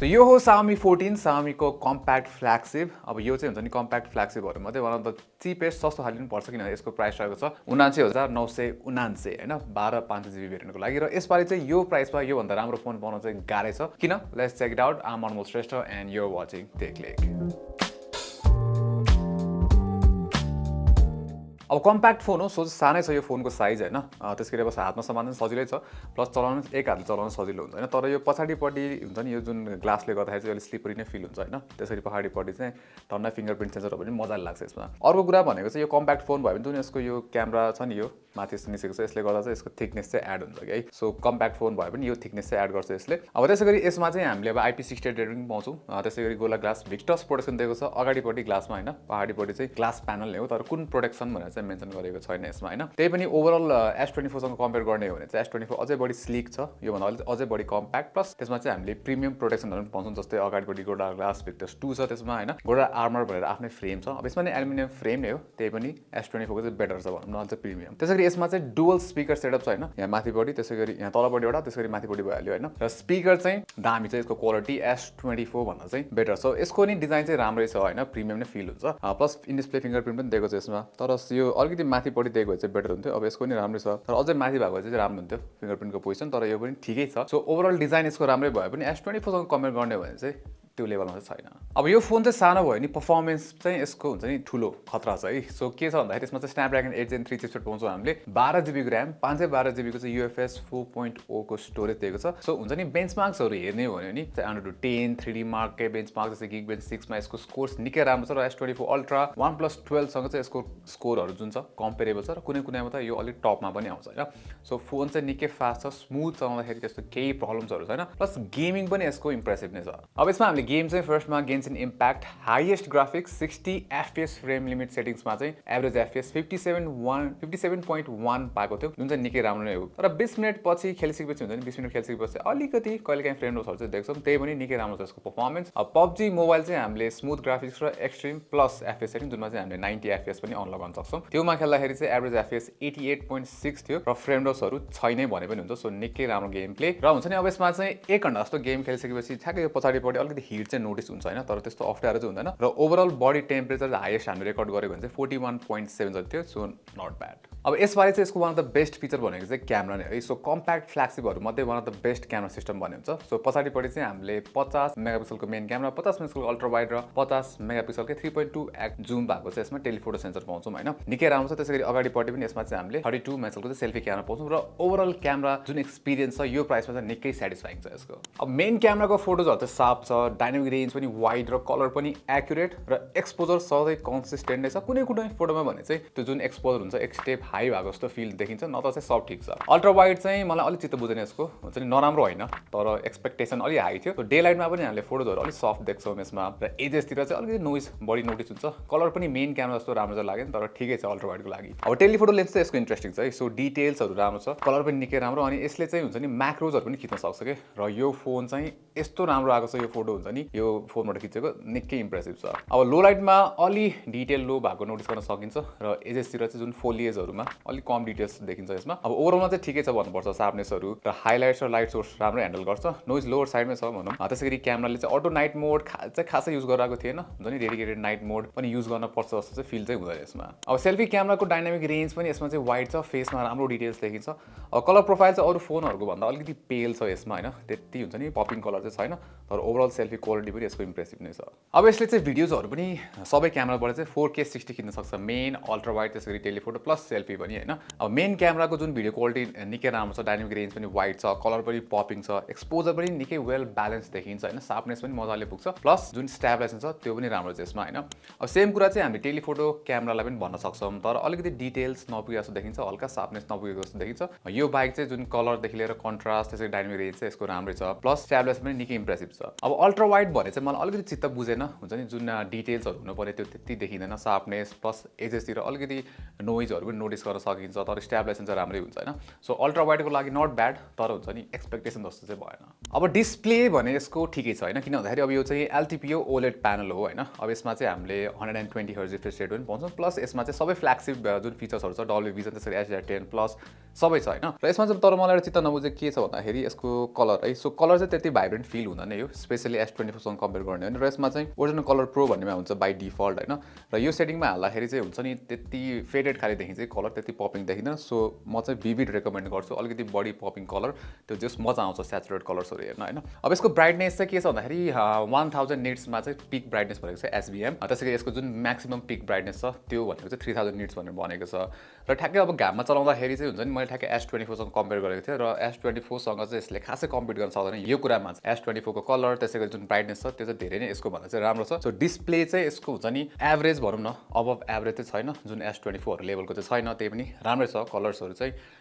So यो हो Xiaomi 14 Xiaomi को कम्प्याक्ट फ्ल्यागशिप। अब यो चाहिँ हुन्छ नि कम्प्याक्ट फ्ल्यागशिपहरु मध्ये वान अफ द चीपेस्ट सस्तो खाली पनि पर्छ किनभने यसको प्राइस रहेको छ 79999 हैन 12 5GB भेरिएन्टको लागि र यसपालि चाहिँ यो प्राइसमा यो भन्दा राम्रो फोन पाउन चाहिँ गाह्रै छ किन let's check it out I am Anmol Shrestha and you are watching tech click. अब कम्प्याक्ट फोन हो सो सानै छ यो फोनको साइज हैन त्यसैले बस हातमा समात्न सजिलै छ प्लस चलाउन एक हातले चलाउन सजिलो हुन्छ हैन तर यो पछाडीपट्टि हुन्छ नि यो जुन ग्लासले गर्दाखेरि चाहिँ अलि स्लिपरी नै फिल हुन्छ हैन त्यसरी पछाडीपट्टि चाहिँ टन्ना फिङ्गरप्रिन्ट सेन्सरहरु पनि मजाले लाग्छ यसमा। अर्को कुरा भनेको चाहिँ यो कम्प्याक्ट फोन भयो भने जुन यसको यो क्यामेरा छ नि यो माथि निस्केको छ यसले गर्दा चाहिँ यसको थिकनेस चाहिँ एड हुन्छ है सो कम्प्याक्ट फोन भयो भने यो थिकनेस चाहिँ एड गर्छ यसले। अब त्यसैगरी यसमा चाहिँ हामीले अब IP68 रेटिङ पाउँछौँ त्यसैगरी गोला ग्लास भिक्टस प्रोटेक्सन दिएको छ अगाडिपट्टि ग्लासमा हैन पछाडीपट्टि चाहिँ ग्लास प्यानल नै हो तर कुन प्रोटेक्सन भनेर चाहिँ मेन्सन गरेको छैन यसमा हैन। त्यही पनि ओभरअल S24 सँग कम्पेयर गर्ने हो भने चाहिँ S24 अझै बढी स्लिक छ यो भन्दा अझै बढी कम्प्याक्ट प्लस त्यसमा चाहिँ हामीले प्रिमियम प्रोटेक्सनहरु पनि पाउँछौँ जस्तै अगाडिपट्टि गोला ग्लास भिक्टस 2 छ त्यसमा हैन गोला आर्मर भनेर आफ्नै फ्रेम छ। अब यसमा नि एल्युमिनियम फ्रेम नै हो त्यही पनि S24 को चाहिँ बेटर छ भनौँ न अझ प्रिमियम। त्यसैगरी यसमा चाहिँ डुअल स्पिकर सेटअप छ हैन यहाँ माथिपट्टि त्यसैगरी यहाँ तलपट्टि एउटा त्यसैगरी माथिपट्टि भइहाल्यो हैन र स्पिकर चाहिँ दामी छ यसको क्वालिटी S24 भन्दा चाहिँ बेटर छ। यसको नि डिजाइन चाहिँ राम्रै छ हैन प्रिमियम नै फिल हुन्छ प्लस इन डिस्प्ले फिङ्गरप्रिन्ट पनि दिएको छ यसमा तर यो अलिकति माथिपट्टि दिएको भए चाहिँ बेटर हुन्थ्यो। अब यसको नि राम्रै छ तर अझै माथि भएको चाहिँ राम्रो हुन्थ्यो फिङ्गरप्रिन्टको पोजिसन तर यो पनि ठिकै छ। सो ओभरअल डिजाइन यसको राम्रै भए पनि S24 सँग कम्पेयर गर्ने हो भने चाहिँ त्यो लेभलमा चाहिँ छैन। अब यो फोन चाहिँ सानो भयो नि पर्फर्मेन्स चाहिँ यसको हुन्छ नि ठुलो खतरा छ है। सो के छ भन्दाखेरि यसमा चाहिँ स्न्यापड्रागन 8 Gen 3 चिपसेट पाउँछौँ हामीले 12GB र्याम 512GB को चाहिँ UFS 4.0 को स्टोरेज दिएको छ। सो हुन्छ नि बेन्चमार्क्सहरु हेर्ने हो भने नि Android 10 3D Mark के बेन्चमार्क जस्तै Geekbench 6 मा यसको स्कोर्स निकै राम्रो छ र S24 अल्ट्रा 1+12 सँग चाहिँ यसको स्कोरहरु जुन छ कम्पेरेबल छ र कुनै कुनैमा त यो अलि टपमा पनि आउँछ हैन। सो फोन चाहिँ निकै फास्ट छ स्मुथ चलाउँदाखेरि त्यस्तो केही प्रब्लम्सहरु छैन प्लस गेमिङ पनि यसको इम्प्रेसिभ नै छ। अब यसमा हामीले गेम चाहिँ फर्स्टमा Genshin Impact highest graphics 60 FPS frame limit सेटिङ्समा चाहिँ एभरेज FPS 57.1 पाएको थियो जुन चाहिँ निकै राम्रो नै हो तर 20 मिनट पछि खेलिसकेपछि हुन्छ नि 20 मिनट खेलिसकेपछि अलिकति कहिलेकाहीँ फ्रेम रेटहरु चाहिँ देख्छौँ त्यही पनि निकै राम्रो छ यसको पर्फर्मेन्स। अब PUBG मोबाइल चाहिँ हामीले स्मुथ ग्राफिक्स र एक्सट्रिम प्लस FPS सेटिङ जुनमा चाहिँ हामीले 90 FPS पनि अन गर्न सक्छौँ त्योमा खेल्दाखेरि चाहिँ एभरेज FPS 88.6 थियो र फ्रेम रेटहरु छैनै भने पनि हुन्छ सो निकै राम्रो गेम प्ले र हुन्छ नि। अब यसमा चाहिँ 1 घण्टा जस्तो गेम खेलिसकेपछि ठ्याक्कै पछाडीपट्टि अलिकति हिट चाहिँ नोटिस हुन्छ हैन तर त्यस्तो अप्ठ्यारो चाहिँ हुँदैन र ओभरअल बडी टेम्परेचर हाईएस्ट हामीले रेकर्ड गरेको भने चाहिँ 41.7 जति थियो सो नट ब्याड। अब यसबारे चाहिँ यसको one of the best feature भनेको चाहिँ क्यामेरा नै है। सो कम्प्याक्ट फ्ल्यागशिपहरु मध्ये one of the best camera system भन्ने हुन्छ। सो पछाडीपट्टि चाहिँ हामीले 50 मेगापिक्सलको मेन क्यामेरा 50 मेगापिक्सलको अल्ट्रा वाइड र 50 मेगापिक्सलकै 3.2x जुम भएको चाहिँ यसमा टेलिफोटो सेन्सर पाउँछौँ हैन निकै राम्रो छ। त्यसैगरी अगाडिपट्टि पनि यसमा चाहिँ हामीले 32 मेगापिक्सलको चाहिँ सेल्फी क्यामेरा पाउँछौँ र ओभरअल क्यामेरा जुन एक्सपिरियन्स छ यो प्राइसमा चाहिँ निकै स्याटिस्फाइङ छ यसको। अब मेन क्यामेराको फोटोजहरु चाहिँ साफ छ डाइनामिक रेन्ज पनि वाइड र कलर पनि एक्युरेट र एक्सपोजर सधैँ कन्सिस्टेन्ट नै छ कुनै कुनै फोटोमा भने चाहिँ त्यो जुन एक्सपोजर हुन्छ एक स्टेप हाई भएको जस्तो फिल देखिन्छ न त चाहिँ सब ठिक छ। अल्ट्रा वाइड चाहिँ मलाई अलि चित्त बुझेन यसको हुन्छ नि नराम्रो होइन तर एक्सपेक्टेसन अलि हाई थियो डे लाइटमा पनि हामीले फोटोजहरु अलि सफ्ट देख्छौँ यसमा र एजेसतिर चाहिँ अलिकति नोइज बढी नोटिस हुन्छ कलर पनि मेन क्यामेरा जस्तो राम्रो चाहिँ लागेन तर ठिकै छ अल्ट्रा वाइडको लागि। अब टेलिफोटो लेन्स चाहिँ यसको इन्ट्रेस्टिङ छ है सो डिटेल्सहरु राम्रो छ कलर पनि निकै राम्रो अनि यसले चाहिँ हुन्छ नि म्याक्रोजहरु पनि खिच्न सक्छ के र यो फोन चाहिँ यस्तो राम्रो आएको छ यो फोटो हुन्छ नि यो फोनबाट खिचेको निकै इम्प्रेसिभ छ। अब लो लाइटमा अलि डिटेल लो भएको नोटिस गर्न सकिन्छ र एजेसतिर चाहिँ जुन फोलिएजहरुमा अलि कम डिटेल्स देखिन्छ यसमा। अब ओभरअलमा चाहिँ ठिकै छ भन्नुपर्छ शार्पनेसहरु र हाइलाइट्स र लाइट सोर्स राम्रो ह्यान्डल गर्छ नोइज लोवर साइडमै छ भनौँ। त्यसैगरी क्यामेराले चाहिँ अटो नाइट मोड चाहिँ खासै युज गरिरहेको थिएन हुन्छ नि डेडिकेटेड नाइट मोड पनि युज गर्न पर्छ जस्तो चाहिँ फिल चाहिँ हुँदैन यसमा। अब सेल्फी क्यामेराको डाइनामिक रेन्ज पनि यसमा चाहिँ वाइड छ फेसमा राम्रो डिटेल्स देखिन्छ। अब कलर प्रोफाइल चाहिँ अरू फोनहरुको भन्दा अलिकति पेल छ यसमा हैन त्यति हुन्छ नि पपिङ कलर चाहिँ छैन तर ओभरअल सेल्फी क्वालिटी पनि यसको इम्प्रेसिभ नै छ। अब यसले चाहिँ भिडियोजहरु पनि सबै क्यामेराबाट चाहिँ 4K 60 खिच्न सक्छ मेन अल्ट्रा वाइड त्यसैगरी टेलिफोटो प्लस सेल्फी पनि हैन। अब मेन क्यामेराको जुन भिडियो क्वालिटी निकै राम्रो छ डाइनामिक रेन्ज पनि वाइड छ कलर पनि पपिङ छ एक्सपोजर पनि निकै वेल ब्यालेन्स देखिन्छ हैन शार्पनेस पनि मजाले पुग्छ प्लस जुन स्टेबलाइजेसन छ त्यो पनि राम्रो छ यसमा हैन। अब सेम कुरा चाहिँ हामी टेलिफोटो क्यामेरालाई पनि भन्न सक्छौं तर अलिकति डिटेल्स नपुगेको जस्तो देखिन्छ हल्का शार्पनेस नपुगेको जस्तो देखिन्छ। यो बाइक चाहिँ जुन कलरदेखि लिएर कन्ट्रास्ट त्यसै डाइनामिक रेन्ज चाहिँ यसको राम्रै छ प्लस स्टेबलाइजेसन पनि निकै इम्प्रेसिभ छ। अब अल्ट्रा वाइड भने चाहिँ मलाई अलिकति चित्त बुझेन हुन्छ नि जुन डिटेल्सहरु हुनु पर्यो त्यो त्यति देखिँदैन शार्पनेस प्लस एजेसतिर अलिकति नोइजहरु पनि नोटिस गर्न सकिन्छ तर स्टेबलाइजेसन चाहिँ राम्रै हुन्छ हैन। सो अल्ट्रा वाइडको लागि नट ब्याड तर हुन्छ नि एक्सपेक्टेसन जस्तो चाहिँ भएन। अब डिस्प्ले भने यसको ठिकै छ हैन किन भन्दाखेरि अब यो चाहिँ LTPO OLED प्यानल हो हैन। अब यसमा चाहिँ हामीले 120 Hz रिफ्रेश रेट पनि पाउँछौँ प्लस यसमा चाहिँ सबै फ्ल्यागशिप जुन फिचर्सहरु छ डल्बी भिजन त्यसरी HDR10 प्लस सबै छ हैन। र यसमा चाहिँ तर मलाई चित्त नबुझे के छ भन्दाखेरि यसको कलर है सो कलर चाहिँ त्यति भाइब्रेन्ट फिल हुँदैन यो स्पेशली S24 सँग कम्पेयर गर्ने हो भने र यसमा चाहिँ ओरिजिनल कलर प्रो भन्नेमा हुन्छ बाइ डिफल्ट हैन र यो सेटिङमा हाल्दाखेरि चाहिँ हुन्छ नि त्यति फेडेड खाले देखिन्छ कलर त्यति पपिङ देखिँदैन सो म चाहिँ भिभिड रेकमेन्ड गर्छु अलिकति बढी पपिङ कलर त्यो जस मजा आउँछ स्याचुरेट कलर्सहरु हेर्न हैन अब यसको ब्राइटनेस चाहिँ के छ भन्दाखेरि 1000 निट्समा चाहिँ पिक ब्राइटनेस भनेको छ एसबीएम त्यसैगरी यसको जुन म्याक्सिमम पिक ब्राइटनेस छ त्यो भनेको चाहिँ 3000 निट्स भनेर भनेको छ र ठ्याक्कै अब घाममा चलाउँदाखेरि चाहिँ हुन्छ नि मैले ठ्याक्कै S24 सँग कम्पेयर गरेको थिएँ र S24 सँग चाहिँ यसले खासै कम्पिट गर्न सक्दैन यो कुरामा S24 को कलर त्यसैगरी जुन ब्राइटनेस छ त्यो चाहिँ धेरै नै यसको भन्दा चाहिँ राम्रो छ सो डिस्प्ले चाहिँ यसको हुन्छ नि एभरेज भनौँ न अबभ एभरेज चाहिँ छैन जुन S24 लेभलको चाहिँ छैन त्यही पनि राम्रै छ कलर्सहरु चाहिँ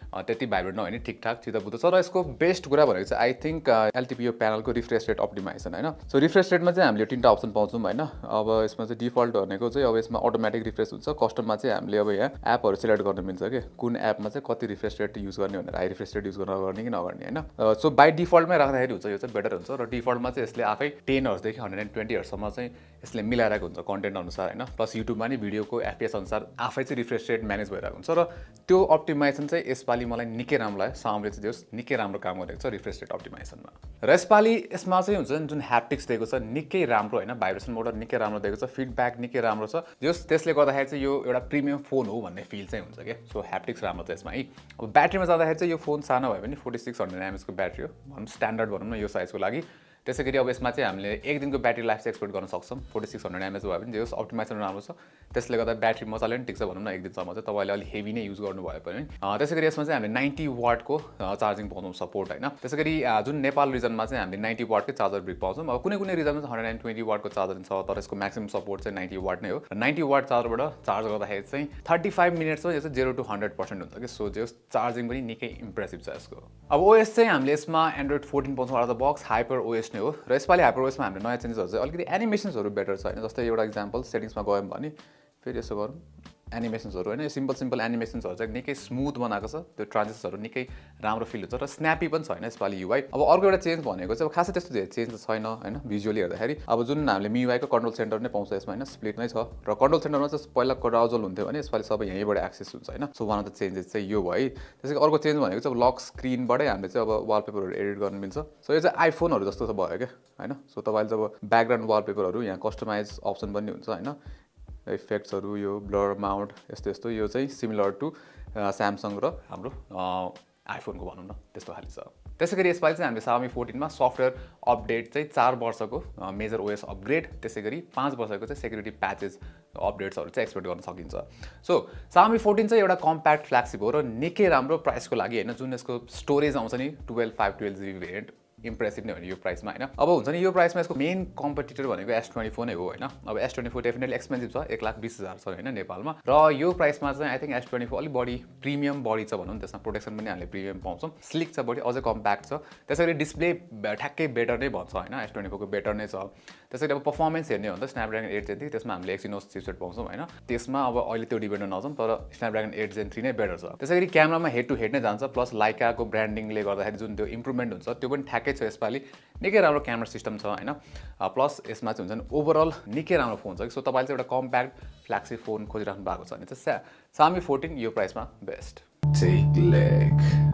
त्यति भाइब्रेन्ट नभए नि ठिकठाक चिताबुतो छ र यसको बेस्ट कुरा भनेको चाहिँ आई थिंक LTPO प्यानलको रिफ्रेश रेट अप्टिमाइजेसन हैन सो रिफ्रेश रेटमा चाहिँ हामीले तीनटा अप्सन पाउँछौँ हैन अब यसमा चाहिँ डिफल्ट भनेको चाहिँ अब यसमा अटोमेटिक रिफ्रेश हुन्छ कस्टममा चाहिँ हामीले अब यहाँ एपहरु सिलेक्ट गर्न मिल्छ के कुन एपमा चाहिँ कति रिफ्रेश रेट युज गर्ने भनेर हाई रिफ्रेश रेट युज गर्ने कि नगर्ने हैन सो बाइ डिफल्टमै राख्दाखेरि हुन्छ यो चाहिँ बेटर हुन्छ र डिफल्टमा चाहिँ यसले आफै 10 हर्ज देखि 120 हर्ज सम्म चाहिँ यसले मिलाइरहेको हुन्छ कन्टेन्ट अनुसार हैन प्लस युट्युबमा नि भिडियोको एफपीएस अनुसार आफै चाहिँ रिफ्रेश रेट म्यानेज भइरहेको हुन्छ र त्यो अप्टिमाइजेसन चाहिँ यसपालि मलाई निकै राम्रो लाग्यो Xiaomi चाहिँ जस निकै राम्रो काम गरेको छ रिफ्रेश रेट अप्टिमाइजेसनमा र यसपालि यसमा चाहिँ हुन्छ नि जुन ह्याप्टिक्स दिएको छ निकै राम्रो हैन भाइब्रेसन मोडर निकै राम्रो दिएको छ फिडब्याक निकै राम्रो छ जस त्यसले गर्दाखेरि चाहिँ यो एउटा प्रिमियम फोन हो भन्ने फिल चाहिँ हुन्छ के सो ह्याप्टिक्स राम्रो छ यसमा है अब ब्याट्रीमा जाँदाखेरि चाहिँ यो फोन सानो भए पनि 4600 mAh को ब्याट्री हो भनौँ स्ट्यान्डर्ड भनौँ न यो साइजको लागि त्यसैगरी अब यसमा चाहिँ हामीले एक दिनको ब्याट्री लाइफ चाहिँ एक्सपेक्ट गर्न सक्छौं 4600 mAh भए पनि जस अप्टिमाइजेसन राम्रो छ त्यसले गर्दा ब्याट्री मजाले नि टिक्छ भनौँ न एक दिनसम्म चाहिँ तपाईले अलि हेभी नै युज गर्नु भए पनि त्यसैगरी यसमा चाहिँ हामीले 90 वाटको चार्जिङ पाउँछौं सपोर्ट हैन त्यसैगरी जुन नेपाल रिजनमा चाहिँ हामीले 90 वाटकै चार्जर ब्रिक पाउँछौं अब कुनै कुनै रिजनमा 120 वाटको चार्जर छ तर यसको म्याक्सिमम सपोर्ट चाहिँ 90 वाट नै हो र 90 वाट चार्जरबाट चार्ज गर्दाखेरि चाहिँ 35 मिनेट्समा यो चाहिँ 0 to 100% हुन्छ के सो जस चार्जिङ पनि निकै इम्प्रेसिभ छ यसको अब ओएस चाहिँ हामीले यसमा एन्ड्रोइड 14 पाउँछौं out of the box Hyper OS नै हो र यसपालि हाइपर ओएसमा हामीले नयाँ चेन्जेसहरु चाहिँ अलिकति एनिमेसन्सहरु बेटर छ हैन जस्तै एउटा एक्जाम्पल सेटिङ्समा गयौं भने फेरि यसो गरौँ एनिमेसन्सहरु हैन यो सिम्पल एनिमेसन्सहरु चाहिँ निकै स्मुथ बनाएको छ त्यो ट्रान्जिसनहरु निकै राम्रो फिल हुन्छ र स्न्यापी पनि छ हैन यसपालि युआई अब अर्को एउटा चेन्ज भनेको चाहिँ अब खासै त्यस्तो धेरै चेन्ज छैन हैन भिजुअली हेर्दाखेरि अब जुन हामीले MIUI को कन्ट्रोल सेन्टर नै पाउँछ यसमा हैन स्प्लिट नै छ र कन्ट्रोल सेन्टरमा चाहिँ पहिला ब्राउजर हुन्थ्यो भने यसपालि सबै यहीँबाट एक्सेस हुन्छ हैन so one of the changes चाहिँ यो भयो त्यसैले अर्को चेन्ज भनेको चाहिँ अब लक स्क्रिनबाटै हामीले चाहिँ अब वालपेपरहरु एडिट गर्न मिल्छ सो यो चाहिँ आइफोनहरु जस्तो त भयो के हैन सो तपाईले चाहिँ अब ब्याकग्राउन्ड वालपेपरहरु यहाँ कस्टमाइज अप्सन पनि हुन्छ हैन इफेक्ट्सहरु यो ब्लर माउन्ट यस्तो यो चाहिँ सिमिलर टु स्यामसङ र हाम्रो आइफोनको भनौँ न त्यस्तो खाली छ त्यसैगरी यसपालि चाहिँ हामीले Xiaomi 14 मा सफ्टवेयर अपडेट चाहिँ 4 वर्षको मेजर ओएस अपग्रेड त्यसैगरी 5 वर्षको चाहिँ सेक्युरिटी प्याचेस अपडेट्सहरु चाहिँ एक्सपेक्ट गर्न सकिन्छ सो Xiaomi 14 चाहिँ एउटा कम्प्याक्ट फ्ल्यागशिप हो र निकै राम्रो प्राइसको लागि हैन जुन यसको स्टोरेज आउँछ नि 512GB भेरिएन्ट इम्प्रेसिभ नै हो नि यो प्राइसमा हैन अब हुन्छ नि यो प्राइसमा यसको मेन कम्पिटिटर भनेको S24 नै हो हैन अब S24 डेफिनेटली एक्सपेन्सिभ छ 1,20,000 छ हैन नेपालमा र यो प्राइसमा चाहिँ आई थिंक S24 अलि बढी प्रिमियम बढी छ भनौं त्यसमा प्रोटेक्सन पनि हामीले प्रिमियम पाउँछौं स्लिक छ बढी अझै कम्प्याक्ट छ त्यसैगरी डिस्प्ले ठ्याक्कै बेटर नै भन्छ हैन S24 को बेटर नै छ त्यसैले अब परफर्मेन्स हेर्ने हो भने Snapdragon 8 Gen 3 त्यसमा हामीले Exynos चिपसेट पाउँछौं हैन त्यसमा अब अहिले त्यो डिपेन्ड नजाउँ तर Snapdragon 8 Gen 3 नै बेटर छ त्यसैगरी क्यामेरामा हेड टु हेड नै जान्छ प्लस Leica को ब्रान्डिङले गर्दाखेरि जुन त्यो इम्प्रुभमेन्ट हुन्छ त्यो पनि ठ्याक्कै छ यसपालि निकै राम्रो क्यामेरा सिस्टम छ हैन प्लस यसमा चाहिँ हुन्छ नि ओभरअल निकै राम्रो फोन छ सो तपाईले चाहिँ एउटा कम्प्याक्ट फ्ल्यागशिप फोन खोजिराख्नु भएको छ भने चाहिँ Xiaomi 14 यो प्राइसमा बेस्ट टेक लेग